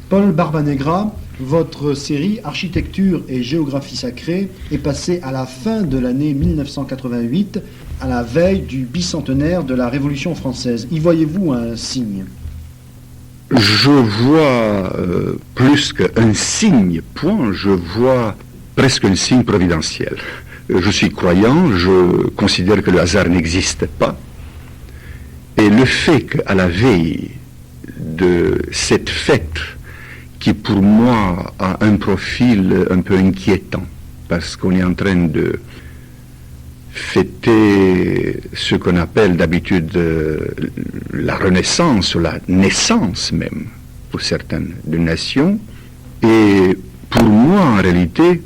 Paul Barbanegra, votre série Architecture et géographie sacrée est passée à la fin de l'année 1988, à la veille du bicentenaire de la Révolution française. Y voyez-vous un signe ? Je vois plus qu'un signe, point, je vois presque un signe providentiel. Je suis croyant, je considère que le hasard n'existe pas. Et le fait qu'à la veille de cette fête, qui pour moi a un profil un peu inquiétant, parce qu'on est en train de fêter ce qu'on appelle d'habitude la renaissance, ou la naissance même, pour certaines d'une nation. Et pour moi, en réalité,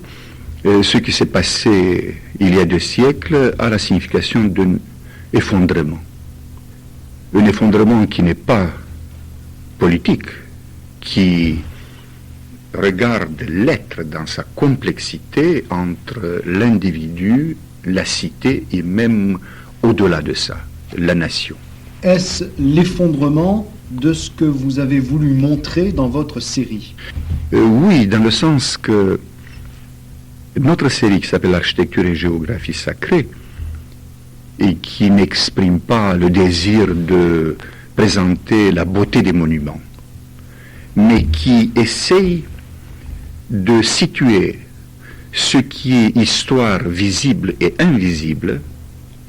ce qui s'est passé il y a 2 siècles a la signification d'un effondrement. Un effondrement qui n'est pas politique, qui regarde l'être dans sa complexité entre l'individu, la cité et même au-delà de ça, la nation. Est-ce l'effondrement de ce que vous avez voulu montrer dans votre série ? Oui, dans le sens que notre série qui s'appelle Architecture et géographie sacrée et qui n'exprime pas le désir de présenter la beauté des monuments, mais qui essaye de situer ce qui est histoire visible et invisible,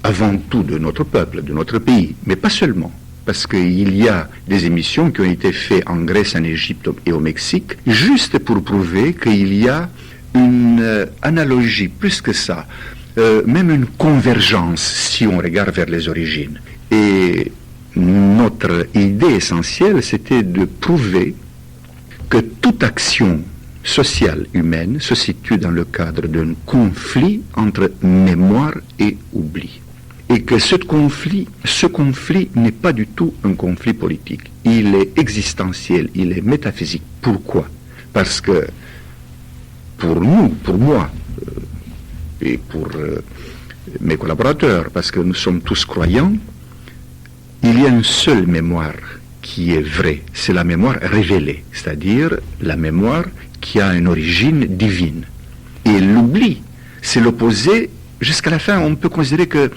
avant tout de notre peuple, de notre pays, mais pas seulement, parce qu'il y a des émissions qui ont été faites en Grèce, en Égypte et au Mexique, juste pour prouver qu'il y a une analogie, plus que ça, même une convergence, si on regarde vers les origines. Et notre idée essentielle, c'était de prouver que toute action sociale humaine se situe dans le cadre d'un conflit entre mémoire et oubli. Et que ce conflit n'est pas du tout un conflit politique. Il est existentiel, il est métaphysique. Pourquoi ? Parce que pour nous, pour moi, et pour mes collaborateurs, parce que nous sommes tous croyants, il y a une seule mémoire qui est vraie, c'est la mémoire révélée, c'est-à-dire la mémoire qui a une origine divine. Et l'oubli, c'est l'opposé. Jusqu'à la fin, on peut considérer que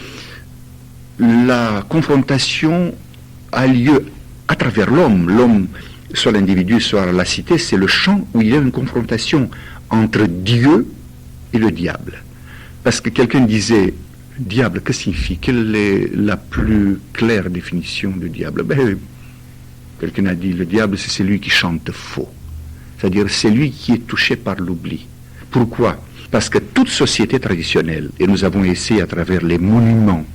la confrontation a lieu à travers l'homme, soit l'individu, soit la cité, c'est le champ où il y a une confrontation entre Dieu et le diable. Parce que quelqu'un disait, diable, que signifie ? Quelle est la plus claire définition du diable ? Quelqu'un a dit, le diable, c'est celui qui chante faux. C'est-à-dire celui qui est touché par l'oubli. Pourquoi ? Parce que toute société traditionnelle, et nous avons essayé à travers les monuments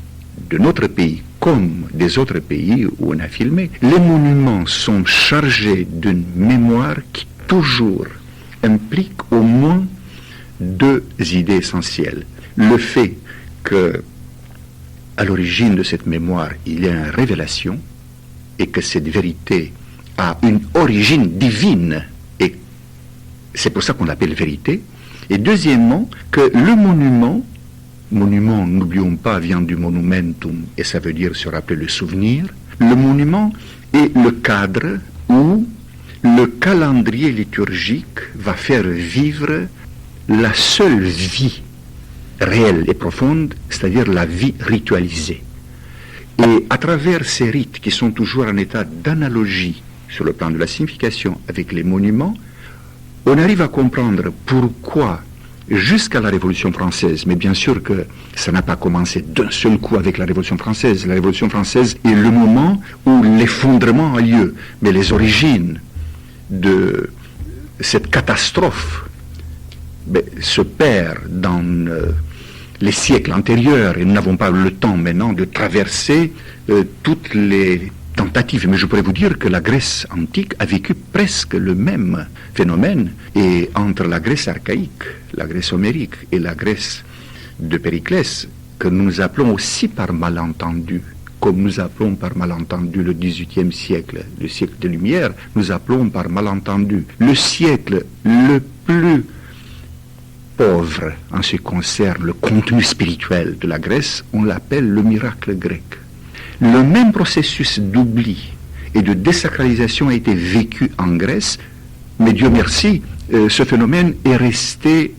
de notre pays, comme des autres pays où on a filmé, les monuments sont chargés d'une mémoire qui toujours implique au moins 2 idées essentielles. Le fait que, à l'origine de cette mémoire, il y a une révélation, et que cette vérité a une origine divine, et c'est pour ça qu'on l'appelle vérité. Et deuxièmement, que le monument, n'oublions pas, vient du monumentum, et ça veut dire se rappeler le souvenir. Le monument est le cadre où le calendrier liturgique va faire vivre la seule vie réelle et profonde, c'est-à-dire la vie ritualisée. Et à travers ces rites qui sont toujours en état d'analogie sur le plan de la signification avec les monuments, on arrive à comprendre pourquoi, jusqu'à la Révolution française, mais bien sûr que ça n'a pas commencé d'un seul coup avec la Révolution française. La Révolution française est le moment où l'effondrement a lieu, mais les origines de cette catastrophe se perdent dans les siècles antérieurs, et nous n'avons pas le temps maintenant de traverser toutes les tentatives. Mais je pourrais vous dire que la Grèce antique a vécu presque le même phénomène, et entre la Grèce archaïque, la Grèce homérique et la Grèce de Périclès, que nous appelons aussi par malentendu, comme nous appelons par malentendu le XVIIIe siècle, le siècle des Lumières, nous appelons par malentendu le siècle le plus pauvre en ce qui concerne le contenu spirituel de la Grèce, on l'appelle le miracle grec. Le même processus d'oubli et de désacralisation a été vécu en Grèce Mais Dieu merci, ce phénomène est resté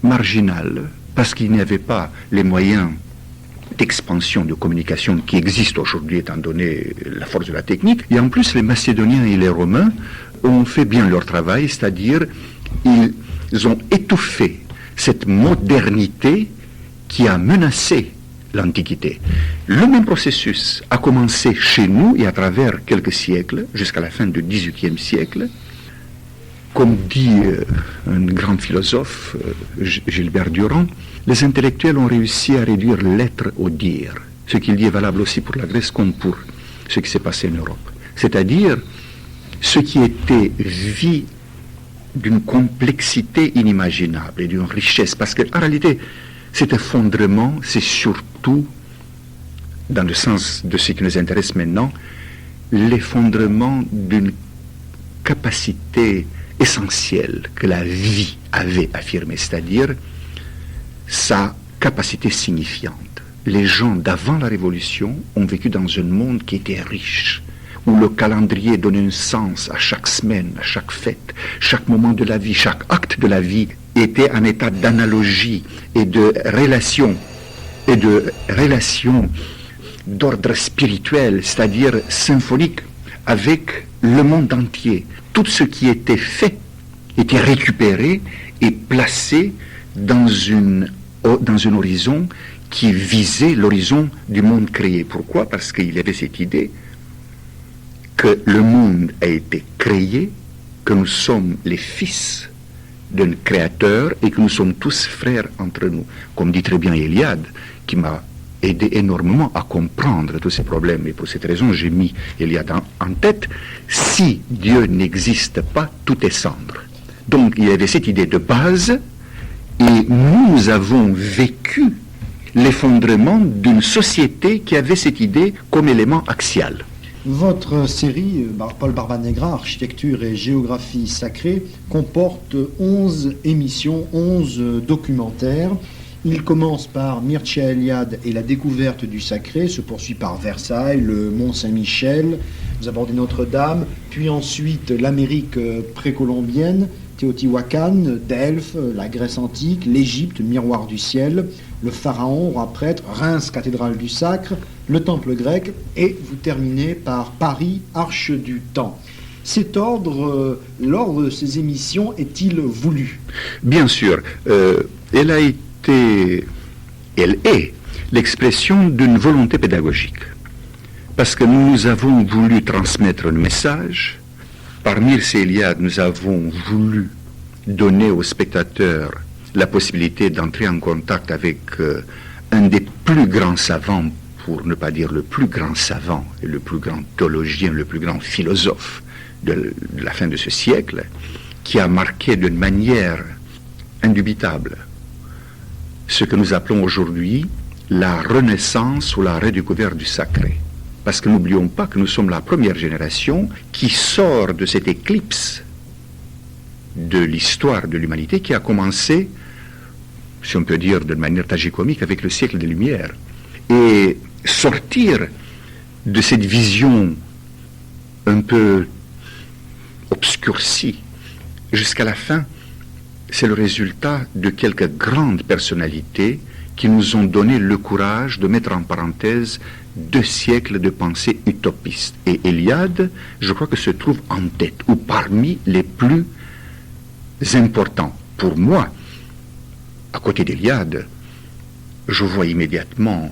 marginal, parce qu'il n'y avait pas les moyens d'expansion, de communication qui existent aujourd'hui, étant donné la force de la technique. Et en plus, les Macédoniens et les Romains ont fait bien leur travail, c'est-à-dire ils ont étouffé cette modernité qui a menacé l'Antiquité. Le même processus a commencé chez nous et à travers quelques siècles, jusqu'à la fin du XVIIIe siècle. Comme dit un grand philosophe, Gilbert Durand, les intellectuels ont réussi à réduire l'être au dire. Ce qu'il dit est valable aussi pour la Grèce comme pour ce qui s'est passé en Europe. C'est-à-dire, ce qui était vie d'une complexité inimaginable et d'une richesse. Parce qu'en réalité, cet effondrement, c'est surtout, dans le sens de ce qui nous intéresse maintenant, l'effondrement d'une capacité essentielle que la vie avait affirmée, c'est-à-dire sa capacité signifiante. Les gens d'avant la Révolution ont vécu dans un monde qui était riche, où le calendrier donnait un sens à chaque semaine, à chaque fête, chaque moment de la vie, chaque acte de la vie était en état d'analogie et de relation, d'ordre spirituel, c'est-à-dire symphonique, avec le monde entier. Tout ce qui était fait était récupéré et placé dans un horizon qui visait l'horizon du monde créé. Pourquoi? Parce qu'il y avait cette idée que le monde a été créé, que nous sommes les fils d'un créateur et que nous sommes tous frères entre nous. Comme dit très bien Eliade, qui m'a aidé énormément à comprendre tous ces problèmes. Et pour cette raison, j'ai mis Eliade en tête. Si Dieu n'existe pas, tout est cendre. Donc il y avait cette idée de base, et nous avons vécu l'effondrement d'une société qui avait cette idée comme élément axial. Votre série, Paul Barbanegra, Architecture et géographie sacrée, comporte 11 émissions, 11 documentaires. Il commence par Mircea Eliade et la découverte du sacré, se poursuit par Versailles, le Mont Saint-Michel, vous abordez Notre-Dame, puis ensuite l'Amérique précolombienne, Teotihuacan, Delphes, la Grèce antique, l'Égypte, miroir du ciel, le Pharaon, roi prêtre, Reims, cathédrale du sacre, le temple grec, et vous terminez par Paris, arche du temps. Cet ordre, l'ordre de ces émissions, est-il voulu? Bien sûr. Elle est l'expression d'une volonté pédagogique. Parce que nous avons voulu transmettre un message. Par Mircea Eliade, nous avons voulu donner aux spectateurs la possibilité d'entrer en contact avec un des plus grands savants, pour ne pas dire le plus grand savant, et le plus grand théologien, le plus grand philosophe de la fin de ce siècle, qui a marqué d'une manière indubitable ce que nous appelons aujourd'hui la renaissance ou la redécouverte du sacré. Parce que n'oublions pas que nous sommes la première génération qui sort de cette éclipse de l'histoire de l'humanité qui a commencé, si on peut dire de manière tragicomique, avec le siècle des Lumières. Et sortir de cette vision un peu obscurcie jusqu'à la fin, c'est le résultat de quelques grandes personnalités qui nous ont donné le courage de mettre en parenthèse 2 siècles de pensée utopiste. Et Eliade, je crois que se trouve en tête, ou parmi les plus importants. Pour moi, à côté d'Eliade, je vois immédiatement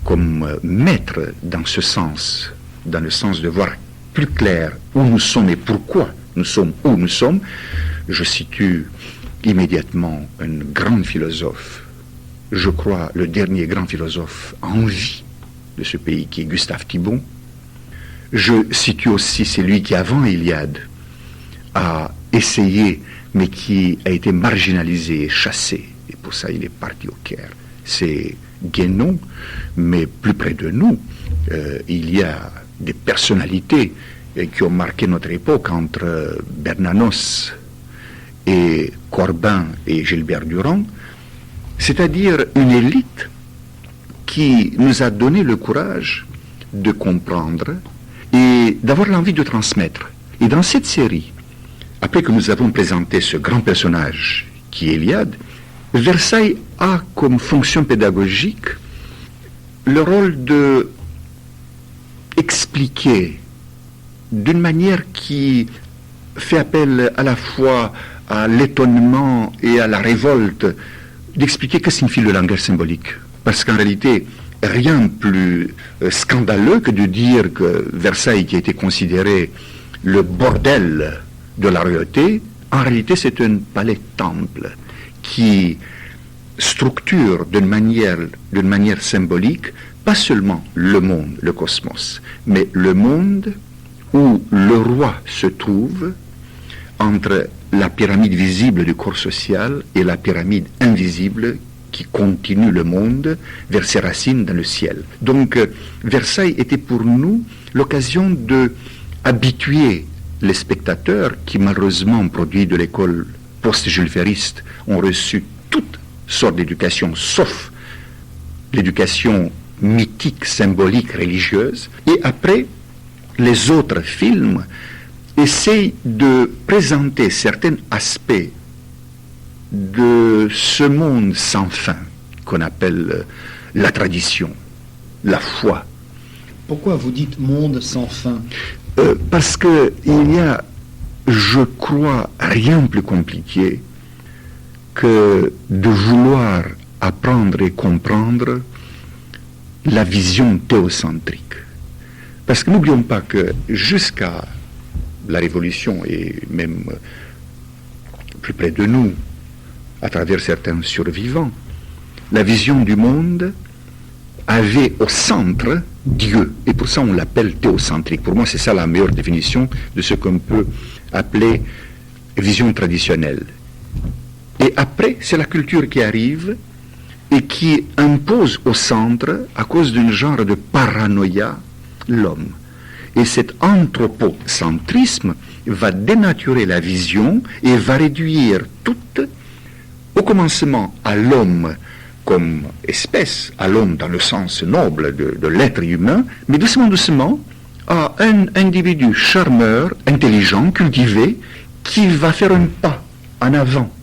comme maître dans ce sens, dans le sens de voir plus clair où nous sommes et pourquoi nous sommes où nous sommes. Je situe immédiatement un grand philosophe, je crois le dernier grand philosophe en vie de ce pays, qui est Gustave Thibon. Je situe aussi celui qui, avant Eliade, a essayé, mais qui a été marginalisé, chassé, et pour ça il est parti au Caire. C'est Guénon, mais plus près de nous, il y a des personnalités qui ont marqué notre époque, entre Bernanos et Corbin et Gilbert Durand, c'est-à-dire une élite qui nous a donné le courage de comprendre et d'avoir l'envie de transmettre. Et dans cette série, après que nous avons présenté ce grand personnage qui est Iliade, Versailles a comme fonction pédagogique le rôle de expliquer d'une manière qui fait appel à la fois à l'étonnement et à la révolte, d'expliquer que signifie le langage symbolique. Parce qu'en réalité, rien de plus scandaleux que de dire que Versailles, qui a été considéré le bordel de la royauté, en réalité c'est un palais-temple qui structure d'une manière symbolique pas seulement le monde, le cosmos, mais le monde où le roi se trouve entre la pyramide visible du corps social et la pyramide invisible qui continue le monde vers ses racines dans le ciel. Donc Versailles était pour nous l'occasion de habituer les spectateurs qui malheureusement, produits de l'école post-Jules Ferriste, ont reçu toutes sortes d'éducation, sauf l'éducation mythique, symbolique, religieuse. Et après, les autres films essayent de présenter certains aspects de ce monde sans fin qu'on appelle la tradition, la foi. Pourquoi vous dites monde sans fin? Parce qu'il y a, je crois, rien de plus compliqué que de vouloir apprendre et comprendre la vision théocentrique. Parce que n'oublions pas que jusqu'à la Révolution et même plus près de nous, à travers certains survivants, la vision du monde avait au centre Dieu. Et pour ça, on l'appelle théocentrique. Pour moi, c'est ça la meilleure définition de ce qu'on peut appeler vision traditionnelle. Et après, c'est la culture qui arrive et qui impose au centre, à cause d'un genre de paranoïa, l'homme. Et cet anthropocentrisme va dénaturer la vision et va réduire toute, au commencement, à l'homme comme espèce, à l'homme dans le sens noble de l'être humain, mais doucement, doucement, à un individu charmeur, intelligent, cultivé, qui va faire un pas en avant,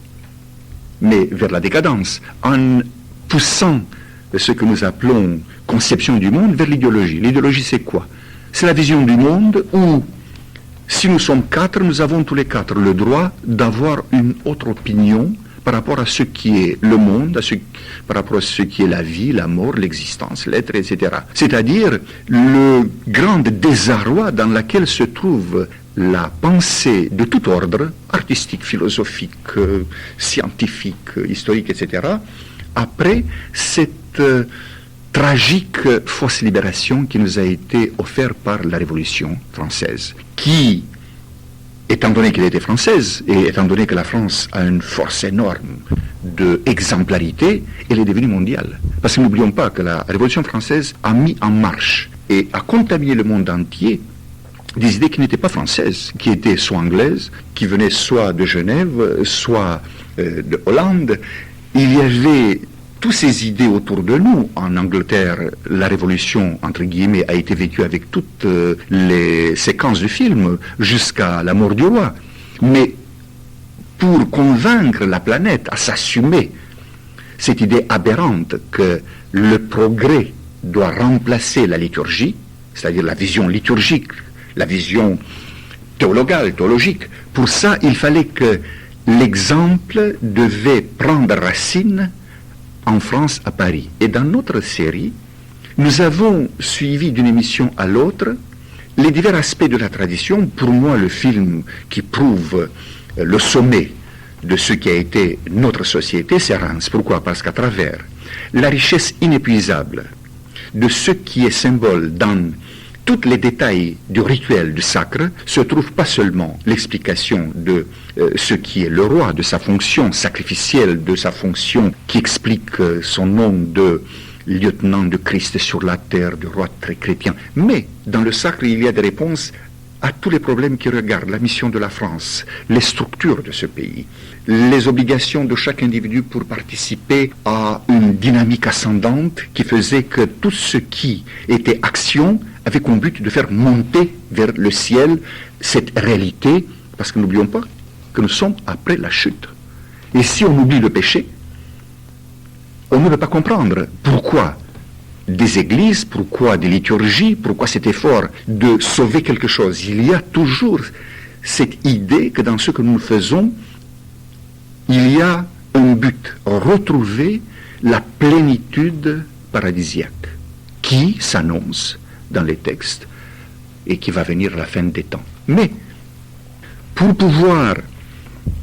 mais vers la décadence, en poussant ce que nous appelons conception du monde vers l'idéologie. L'idéologie, c'est quoi? C'est la vision du monde où, si nous sommes quatre, nous avons tous les quatre le droit d'avoir une autre opinion par rapport à ce qui est le monde, par rapport à ce qui est la vie, la mort, l'existence, l'être, etc. C'est-à-dire le grand désarroi dans lequel se trouve la pensée de tout ordre, artistique, philosophique, scientifique, historique, etc., après cette tragique fausse libération qui nous a été offerte par la Révolution française, qui, étant donné qu'elle était française, et étant donné que la France a une force énorme d'exemplarité, elle est devenue mondiale. Parce que n'oublions pas que la Révolution française a mis en marche et a contaminé le monde entier des idées qui n'étaient pas françaises, qui étaient soit anglaises, qui venaient soit de Genève, soit de Hollande. Il y avait toutes ces idées autour de nous. En Angleterre, la révolution, entre guillemets, a été vécue avec toutes les séquences du film, jusqu'à la mort du roi. Mais pour convaincre la planète à s'assumer cette idée aberrante que le progrès doit remplacer la liturgie, c'est-à-dire la vision liturgique, la vision théologique, pour ça, il fallait que l'exemple devait prendre racine en France, à Paris. Et dans notre série, nous avons suivi d'une émission à l'autre les divers aspects de la tradition. Pour moi, le film qui prouve le sommet de ce qui a été notre société, c'est Reims. Pourquoi? Parce qu'à travers la richesse inépuisable de ce qui est symbole dans tous les détails du rituel du sacre, se trouve pas seulement l'explication de ce qui est le roi, de sa fonction sacrificielle, de sa fonction qui explique son nom de lieutenant de Christ sur la terre, de roi très chrétien, mais dans le sacre, il y a des réponses à tous les problèmes qui regardent la mission de la France, les structures de ce pays, les obligations de chaque individu pour participer à une dynamique ascendante qui faisait que tout ce qui était action avait comme but de faire monter vers le ciel cette réalité, parce que n'oublions pas que nous sommes après la chute. Et si on oublie le péché, on ne peut pas comprendre pourquoi des églises, pourquoi des liturgies, pourquoi cet effort de sauver quelque chose. Il y a toujours cette idée que dans ce que nous faisons, il y a un but, retrouver la plénitude paradisiaque qui s'annonce dans les textes et qui va venir à la fin des temps. Mais pour pouvoir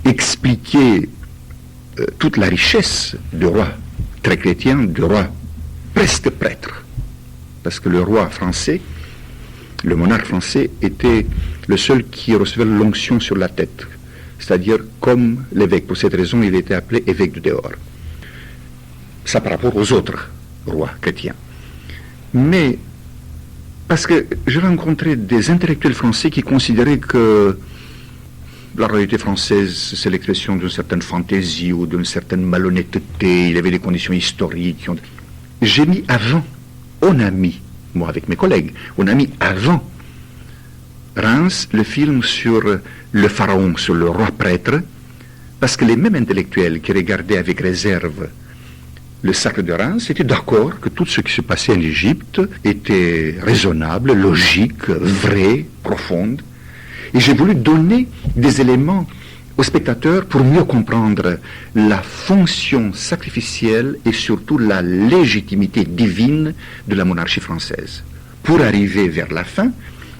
expliquer toute la richesse du roi très chrétien, du roi presque prêtre, parce que le roi français, le monarque français, était le seul qui recevait l'onction sur la tête, c'est-à-dire comme l'évêque. Pour cette raison, il était appelé évêque du dehors. Ça par rapport aux autres rois chrétiens. Mais parce que j'ai rencontré des intellectuels français qui considéraient que la royauté française, c'est l'expression d'une certaine fantaisie ou d'une certaine malhonnêteté. Il y avait des conditions historiques. J'ai mis avant, on a mis, moi avec mes collègues, on a mis avant Reims le film sur le pharaon, sur le roi prêtre, parce que les mêmes intellectuels qui regardaient avec réserve le sacre de Reims étaient d'accord que tout ce qui se passait en Égypte était raisonnable, logique, vrai, profonde. Et j'ai voulu donner des éléments aux spectateurs pour mieux comprendre la fonction sacrificielle et surtout la légitimité divine de la monarchie française. Pour arriver vers la fin,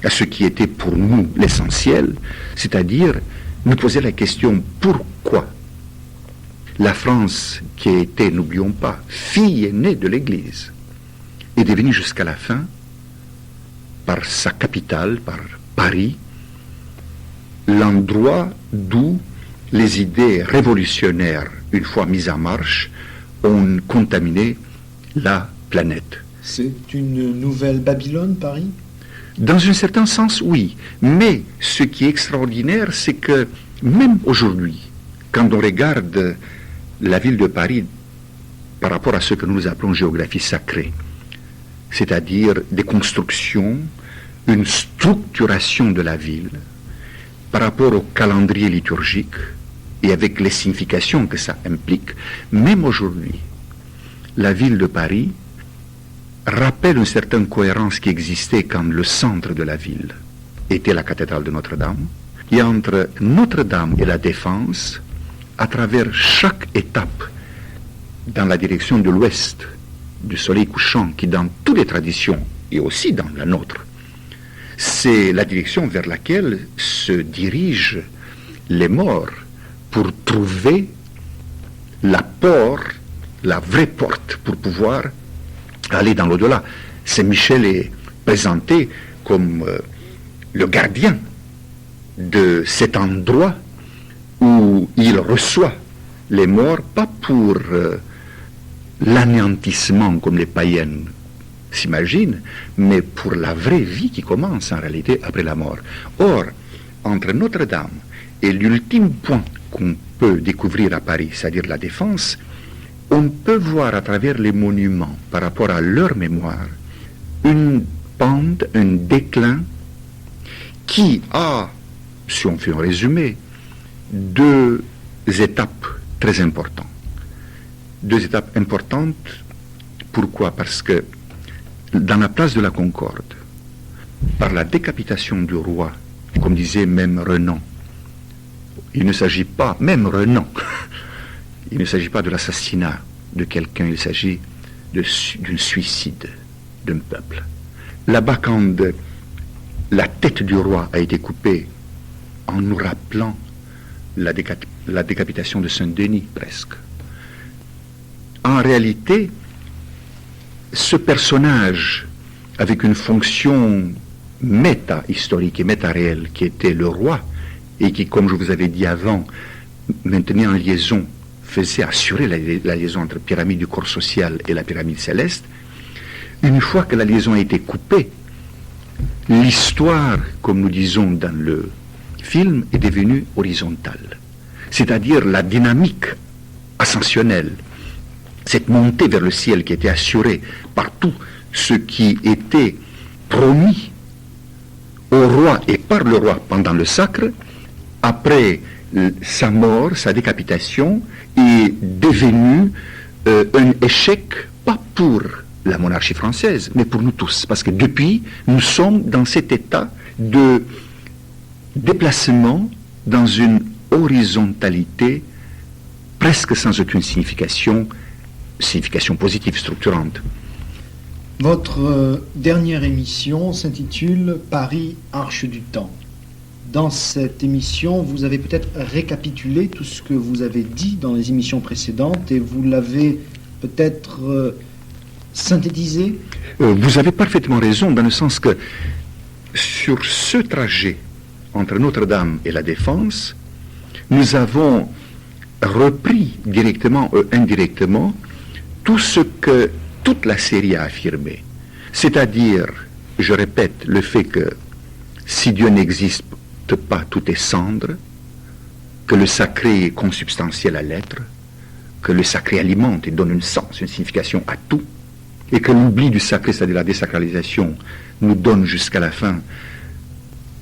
à ce qui était pour nous l'essentiel, c'est-à-dire nous poser la question pourquoi la France, qui a été, n'oublions pas, fille aînée de l'Église, est devenue jusqu'à la fin, par sa capitale, par Paris, l'endroit d'où les idées révolutionnaires, une fois mises en marche, ont contaminé la planète. C'est une nouvelle Babylone, Paris ? Dans un certain sens, oui. Mais ce qui est extraordinaire, c'est que même aujourd'hui, quand on regarde la ville de Paris par rapport à ce que nous appelons géographie sacrée, c'est-à-dire des constructions, une structuration de la ville, par rapport au calendrier liturgique et avec les significations que ça implique, même aujourd'hui, la ville de Paris rappelle une certaine cohérence qui existait quand le centre de la ville était la cathédrale de Notre-Dame, et entre Notre-Dame et la Défense, à travers chaque étape dans la direction de l'ouest, du soleil couchant, qui dans toutes les traditions, et aussi dans la nôtre, c'est la direction vers laquelle se dirigent les morts pour trouver la porte, la vraie porte, pour pouvoir aller dans l'au-delà. Saint Michel est présenté comme le gardien de cet endroit où il reçoit les morts, pas pour l'anéantissement comme les païennes s'imaginent, mais pour la vraie vie qui commence en réalité après la mort. Or, entre Notre-Dame et l'ultime point qu'on peut découvrir à Paris, c'est-à-dire la Défense, on peut voir à travers les monuments, par rapport à leur mémoire, une pente, un déclin qui a, si on fait un résumé, deux étapes très importantes. Deux étapes importantes, pourquoi? Parce que dans la place de la Concorde, par la décapitation du roi, comme disait même Renan, il ne s'agit pas, même Renan, il ne s'agit pas de l'assassinat de quelqu'un, il s'agit d'un suicide d'un peuple. Là-bas, quand la tête du roi a été coupée, en nous rappelant la décapitation de Saint-Denis, presque. En réalité, ce personnage, avec une fonction méta-historique et méta-réelle, qui était le roi, et qui, comme je vous avais dit avant, maintenait en liaison, faisait assurer la liaison entre la pyramide du corps social et la pyramide céleste, une fois que la liaison a été coupée, l'histoire, comme nous disons dans le film, est devenue horizontale. C'est-à-dire la dynamique ascensionnelle, cette montée vers le ciel qui était assurée par tout ce qui était promis au roi et par le roi pendant le sacre, après sa mort, sa décapitation est devenue un échec, pas pour la monarchie française, mais pour nous tous. Parce que depuis, nous sommes dans cet état de déplacement dans une horizontalité presque sans aucune signification positive, structurante. Votre dernière émission s'intitule Paris, Arche du Temps. Dans cette émission, vous avez peut-être récapitulé tout ce que vous avez dit dans les émissions précédentes et vous l'avez peut-être synthétisé. Vous avez parfaitement raison dans le sens que sur ce trajet entre Notre-Dame et la Défense, nous avons repris directement ou indirectement tout ce que toute la série a affirmé. C'est-à-dire, je répète, le fait que si Dieu n'existe pas, tout est cendre, que le sacré est consubstantiel à l'être, que le sacré alimente et donne un sens, une signification à tout, et que l'oubli du sacré, c'est-à-dire la désacralisation, nous donne jusqu'à la fin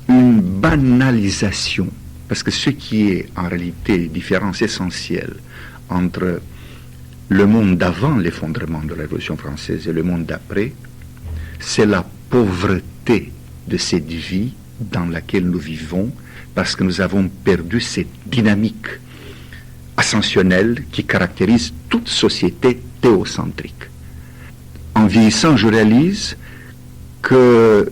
une banalisation. Parce que ce qui est en réalité différence essentielle entre le monde d'avant l'effondrement de la Révolution française et le monde d'après, c'est la pauvreté de cette vie dans laquelle nous vivons, parce que nous avons perdu cette dynamique ascensionnelle qui caractérise toute société théocentrique. En vieillissant, je réalise que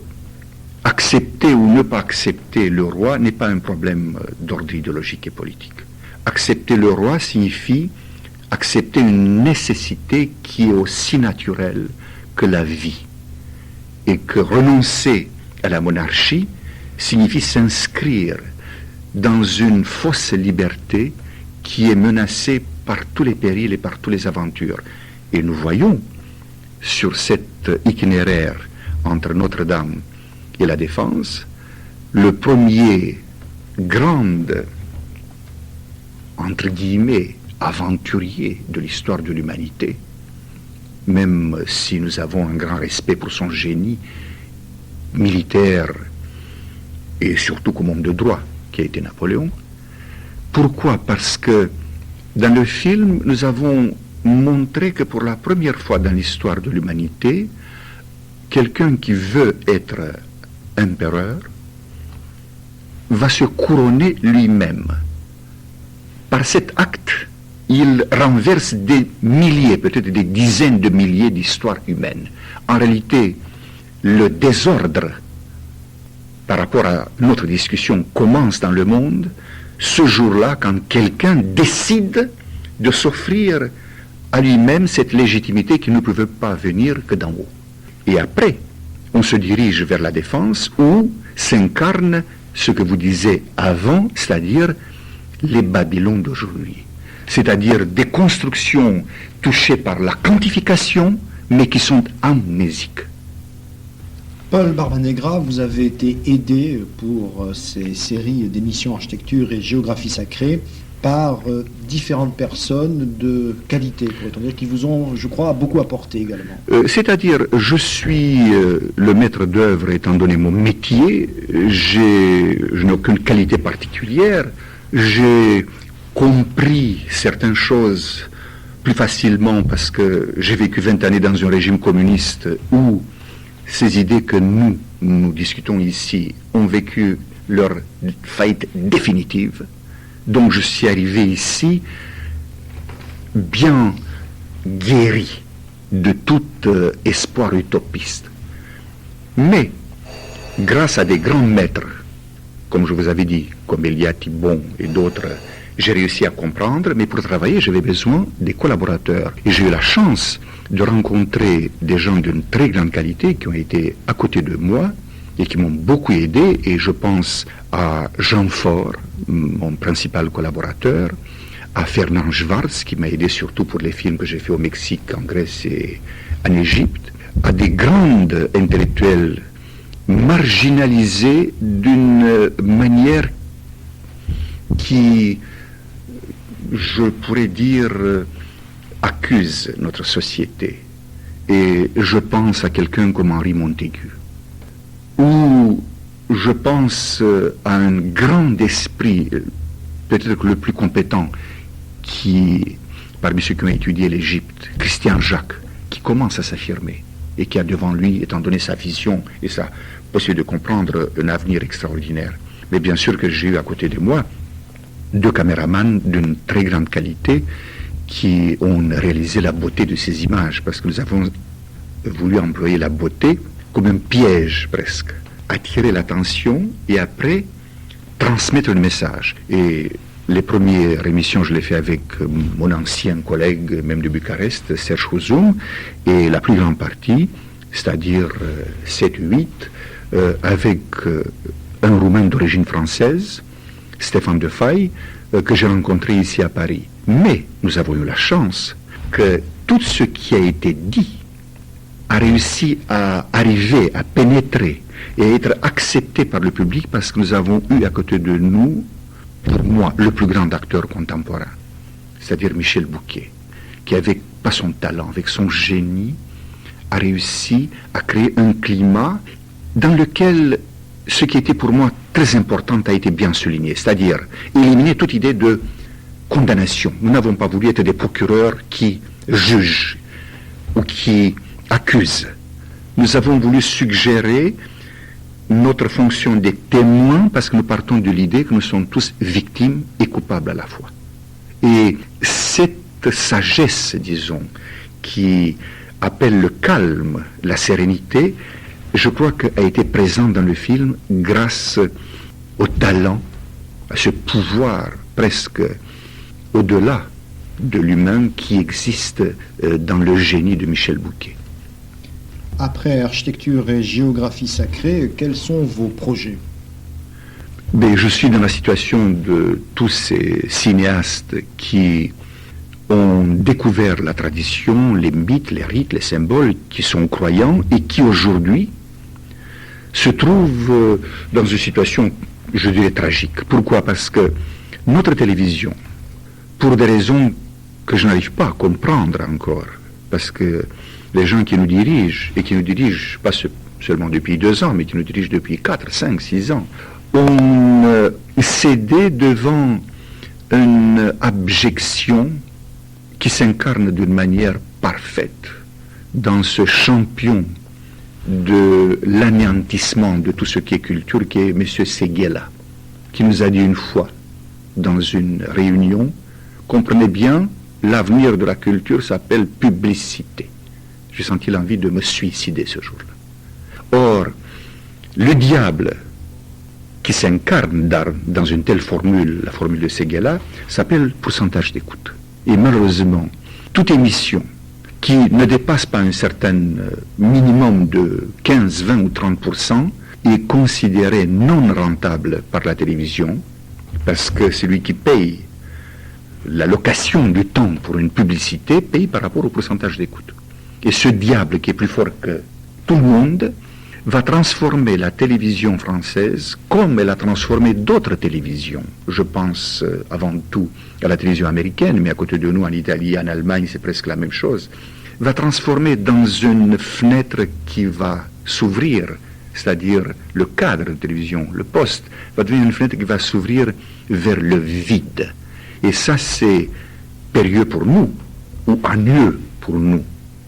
accepter ou ne pas accepter le roi n'est pas un problème d'ordre idéologique et politique. Accepter le roi signifie accepter une nécessité qui est aussi naturelle que la vie. Et que renoncer à la monarchie signifie s'inscrire dans une fausse liberté qui est menacée par tous les périls et par toutes les aventures. Et nous voyons sur cet itinéraire entre Notre-Dame et la Défense, le premier grand, entre guillemets, aventurier de l'histoire de l'humanité, même si nous avons un grand respect pour son génie militaire et surtout comme homme de droit qui a été Napoléon. Pourquoi? Parce que dans le film, nous avons montré que pour la première fois dans l'histoire de l'humanité, quelqu'un qui veut être empereur va se couronner lui-même. Par cet acte, il renverse des milliers, peut-être des dizaines de milliers d'histoires humaines. En réalité, le désordre par rapport à notre discussion commence dans le monde ce jour-là quand quelqu'un décide de s'offrir à lui-même cette légitimité qui ne pouvait pas venir que d'en haut. Et après, on se dirige vers la Défense où s'incarne ce que vous disiez avant, c'est-à-dire les Babylons d'aujourd'hui. C'est-à-dire des constructions touchées par la quantification, mais qui sont amnésiques. Paul Barbanegra, vous avez été aidé pour ces séries d'émissions architecture et géographie sacrée par différentes personnes de qualité, pourrait-on dire, qui vous ont, je crois, beaucoup apporté également. C'est-à-dire, je suis le maître d'œuvre étant donné mon métier, je n'ai aucune qualité particulière, j'ai compris certaines choses plus facilement parce que j'ai vécu 20 années dans un régime communiste où ces idées que nous discutons ici ont vécu leur faillite définitive. Donc je suis arrivé ici bien guéri de tout espoir utopiste. Mais grâce à des grands maîtres, comme je vous avais dit, comme Elia Thibon et d'autres, j'ai réussi à comprendre, mais pour travailler, j'avais besoin des collaborateurs. Et j'ai eu la chance de rencontrer des gens d'une très grande qualité qui ont été à côté de moi et qui m'ont beaucoup aidé. Et je pense à Jean Faure, mon principal collaborateur, à Fernand Schwartz, qui m'a aidé surtout pour les films que j'ai fait au Mexique, en Grèce et en Égypte, à des grandes intellectuels marginalisés d'une manière qui, je pourrais dire, accuse notre société. Et je pense à quelqu'un comme Henri Montaigu, ou je pense à un grand esprit peut-être que le plus compétent parmi ceux qui ont étudié l'Égypte, Christian Jacques, qui commence à s'affirmer et qui a devant lui, étant donné sa vision et sa possibilité de comprendre, un avenir extraordinaire. Mais bien sûr que j'ai eu à côté de moi 2 caméramans d'une très grande qualité qui ont réalisé la beauté de ces images, parce que nous avons voulu employer la beauté comme un piège presque, attirer l'attention et après transmettre le message. Et les premières émissions, je les fais avec mon ancien collègue, même de Bucarest, Serge Houzoum, et la plus grande partie, c'est-à-dire 7-8, avec un Roumain d'origine française, Stéphane Defaille, que j'ai rencontré ici à Paris. Mais nous avons eu la chance que tout ce qui a été dit a réussi à arriver, à pénétrer et à être accepté par le public, parce que nous avons eu à côté de nous, pour moi, le plus grand acteur contemporain, c'est-à-dire Michel Bouquet, qui avec, pas son talent, avec son génie, a réussi à créer un climat dans lequel ce qui était pour moi très important a été bien souligné, c'est-à-dire éliminer toute idée de condamnation. Nous n'avons pas voulu être des procureurs qui jugent ou qui accusent. Nous avons voulu suggérer notre fonction des témoins, parce que nous partons de l'idée que nous sommes tous victimes et coupables à la fois. Et cette sagesse, disons, qui appelle le calme, la sérénité, je crois qu'elle a été présente dans le film grâce au talent, à ce pouvoir presque au-delà de l'humain qui existe dans le génie de Michel Bouquet. Après architecture et géographie sacrée, quels sont vos projets? Mais je suis dans la situation de tous ces cinéastes qui ont découvert la tradition, les mythes, les rites, les symboles, qui sont croyants et qui aujourd'hui se trouvent dans une situation, je dirais, tragique. Pourquoi? Parce que notre télévision, pour des raisons que je n'arrive pas à comprendre encore, parce que les gens qui nous dirigent, et qui nous dirigent pas seulement depuis 2 ans, mais qui nous dirigent depuis 4, 5, 6 ans, ont cédé devant une abjection qui s'incarne d'une manière parfaite dans ce champion de l'anéantissement de tout ce qui est culture, qui est M. Séguéla, qui nous a dit une fois, dans une réunion, comprenez bien, l'avenir de la culture s'appelle publicité. J'ai senti l'envie de me suicider ce jour-là. Or, le diable qui s'incarne dans une telle formule, la formule de Séguéla, s'appelle pourcentage d'écoute. Et malheureusement, toute émission qui ne dépasse pas un certain minimum de 15, 20 ou 30% est considérée non rentable par la télévision, parce que celui qui paye la location du temps pour une publicité paye par rapport au pourcentage d'écoute. Et ce diable qui est plus fort que tout le monde va transformer la télévision française comme elle a transformé d'autres télévisions. Je pense avant tout à la télévision américaine, mais à côté de nous, en Italie, en Allemagne, c'est presque la même chose. Va transformer dans une fenêtre qui va s'ouvrir, c'est-à-dire le cadre de télévision, le poste, va devenir une fenêtre qui va s'ouvrir vers le vide. Et ça, c'est périlleux pour nous, ou ennuyeux pour nous,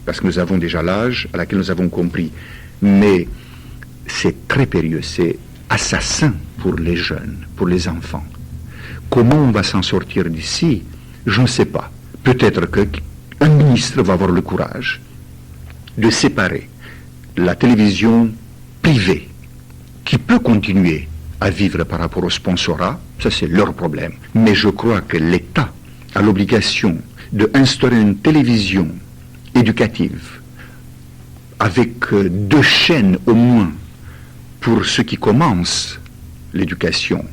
parce que nous avons déjà l'âge à laquelle nous avons compris. Mais c'est très périlleux, c'est assassin pour les jeunes, pour les enfants. Comment on va s'en sortir d'ici? Je ne sais pas. Peut-être qu'un ministre va avoir le courage de séparer la télévision privée, qui peut continuer à vivre par rapport au sponsorat, ça c'est leur problème. Mais je crois que l'État a l'obligation d'instaurer une télévision éducative avec 2 chaînes au moins pour ceux qui commencent l'éducation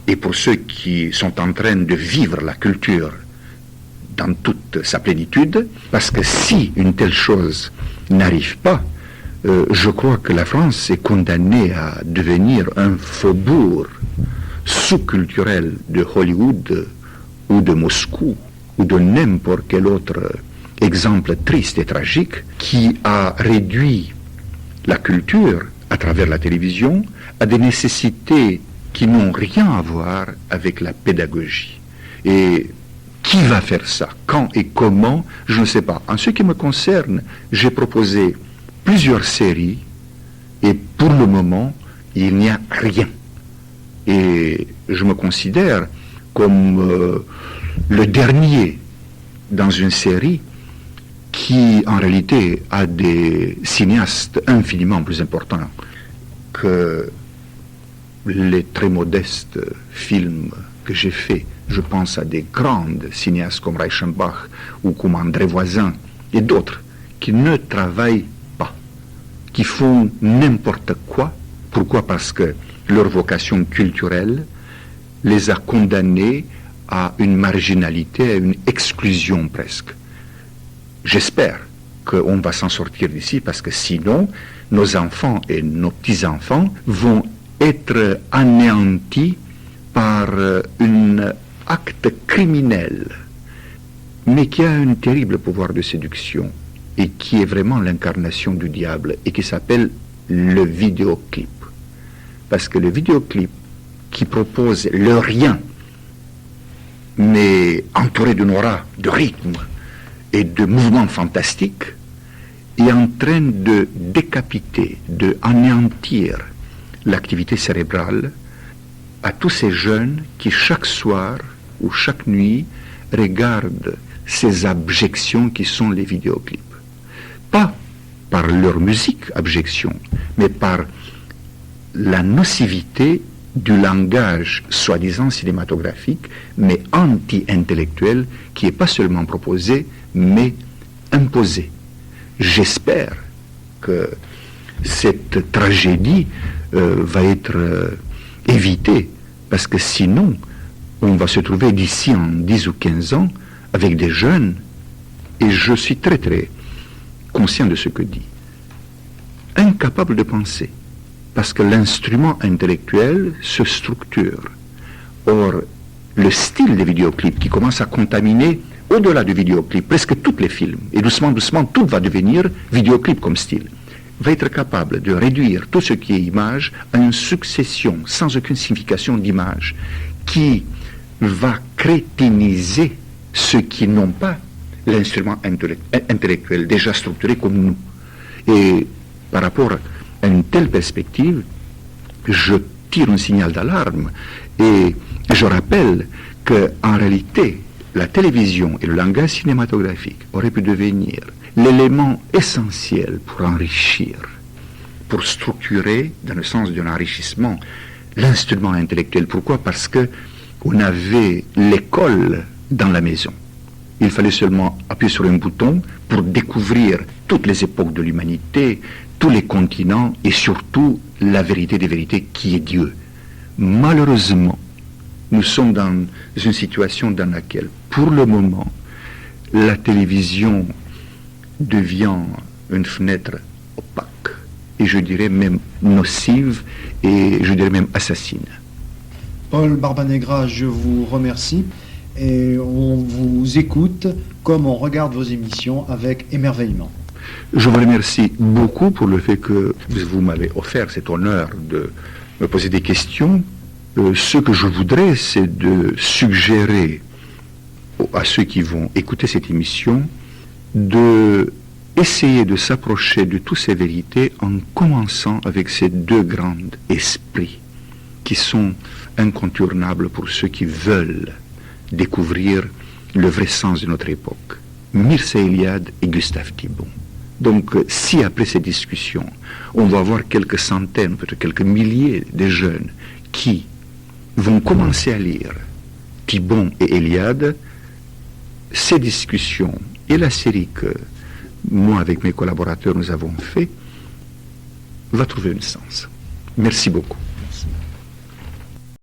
et pour ceux qui sont en train de vivre la culture dans toute sa plénitude, parce que si une telle chose n'arrive pas, je crois que la France est condamnée à devenir un faubourg sous-culturel de Hollywood ou de Moscou ou de n'importe quel autre exemple triste et tragique qui a réduit la culture à travers la télévision à des nécessités qui n'ont rien à voir avec la pédagogie. Et qui va faire ça? Quand et comment? Je ne sais pas. En ce qui me concerne, j'ai proposé plusieurs séries et pour le moment, il n'y a rien. Et je me considère comme le dernier dans une série qui, en réalité, a des cinéastes infiniment plus importants que les très modestes films que j'ai faits. Je pense à des grandes cinéastes comme Reichenbach ou comme André Voisin et d'autres qui ne travaillent pas, qui font n'importe quoi. Pourquoi? Parce que leur vocation culturelle les a condamnés à une marginalité, à une exclusion presque. J'espère qu'on va s'en sortir d'ici parce que sinon, nos enfants et nos petits-enfants vont être anéantis par un acte criminel, mais qui a un terrible pouvoir de séduction et qui est vraiment l'incarnation du diable et qui s'appelle le vidéoclip. Parce que le vidéoclip qui propose le rien, mais entouré d'une aura de rythme et de mouvements fantastiques, est en train de décapiter, de anéantir l'activité cérébrale à tous ces jeunes qui chaque soir ou chaque nuit regardent ces abjections qui sont les vidéoclips. Pas par leur musique abjection, mais par la nocivité du langage soi-disant cinématographique, mais anti-intellectuel, qui n'est pas seulement proposé, mais imposé. J'espère que cette tragédie va être évitée, parce que sinon, on va se trouver d'ici en 10 ou 15 ans avec des jeunes, et je suis très très conscient de ce que dit, incapables de penser, parce que l'instrument intellectuel se structure. Or, le style des vidéoclips qui commence à contaminer, au-delà du vidéoclip, presque tous les films, et doucement, doucement, tout va devenir vidéoclip comme style, va être capable de réduire tout ce qui est image à une succession sans aucune signification d'images qui va crétiniser ceux qui n'ont pas l'instrument intellectuel déjà structuré comme nous. Et par rapport à une telle perspective, je tire un signal d'alarme et je rappelle qu'en réalité, la télévision et le langage cinématographique auraient pu devenir l'élément essentiel pour enrichir, pour structurer, dans le sens d'un enrichissement, l'instrument intellectuel. Pourquoi? Parce que on avait l'école dans la maison. Il fallait seulement appuyer sur un bouton pour découvrir toutes les époques de l'humanité, tous les continents et surtout la vérité des vérités qui est Dieu. Malheureusement, nous sommes dans une situation dans laquelle, pour le moment, la télévision devient une fenêtre opaque et je dirais même nocive et je dirais même assassine. Paul Barbanegra, je vous remercie et on vous écoute comme on regarde vos émissions avec émerveillement. Je vous remercie beaucoup pour le fait que vous m'avez offert cet honneur de me poser des questions. Ce que je voudrais, c'est de suggérer à ceux qui vont écouter cette émission de essayer de s'approcher de toutes ces vérités en commençant avec ces deux grands esprits qui sont incontournables pour ceux qui veulent découvrir le vrai sens de notre époque. Mircea Eliade et Gustave Thibon. Donc, si après ces discussions, on va avoir quelques centaines, peut-être quelques milliers de jeunes qui vont commencer à lire Thibon et Eliade, ces discussions et la série que moi, avec mes collaborateurs, nous avons fait, va trouver un sens. Merci beaucoup.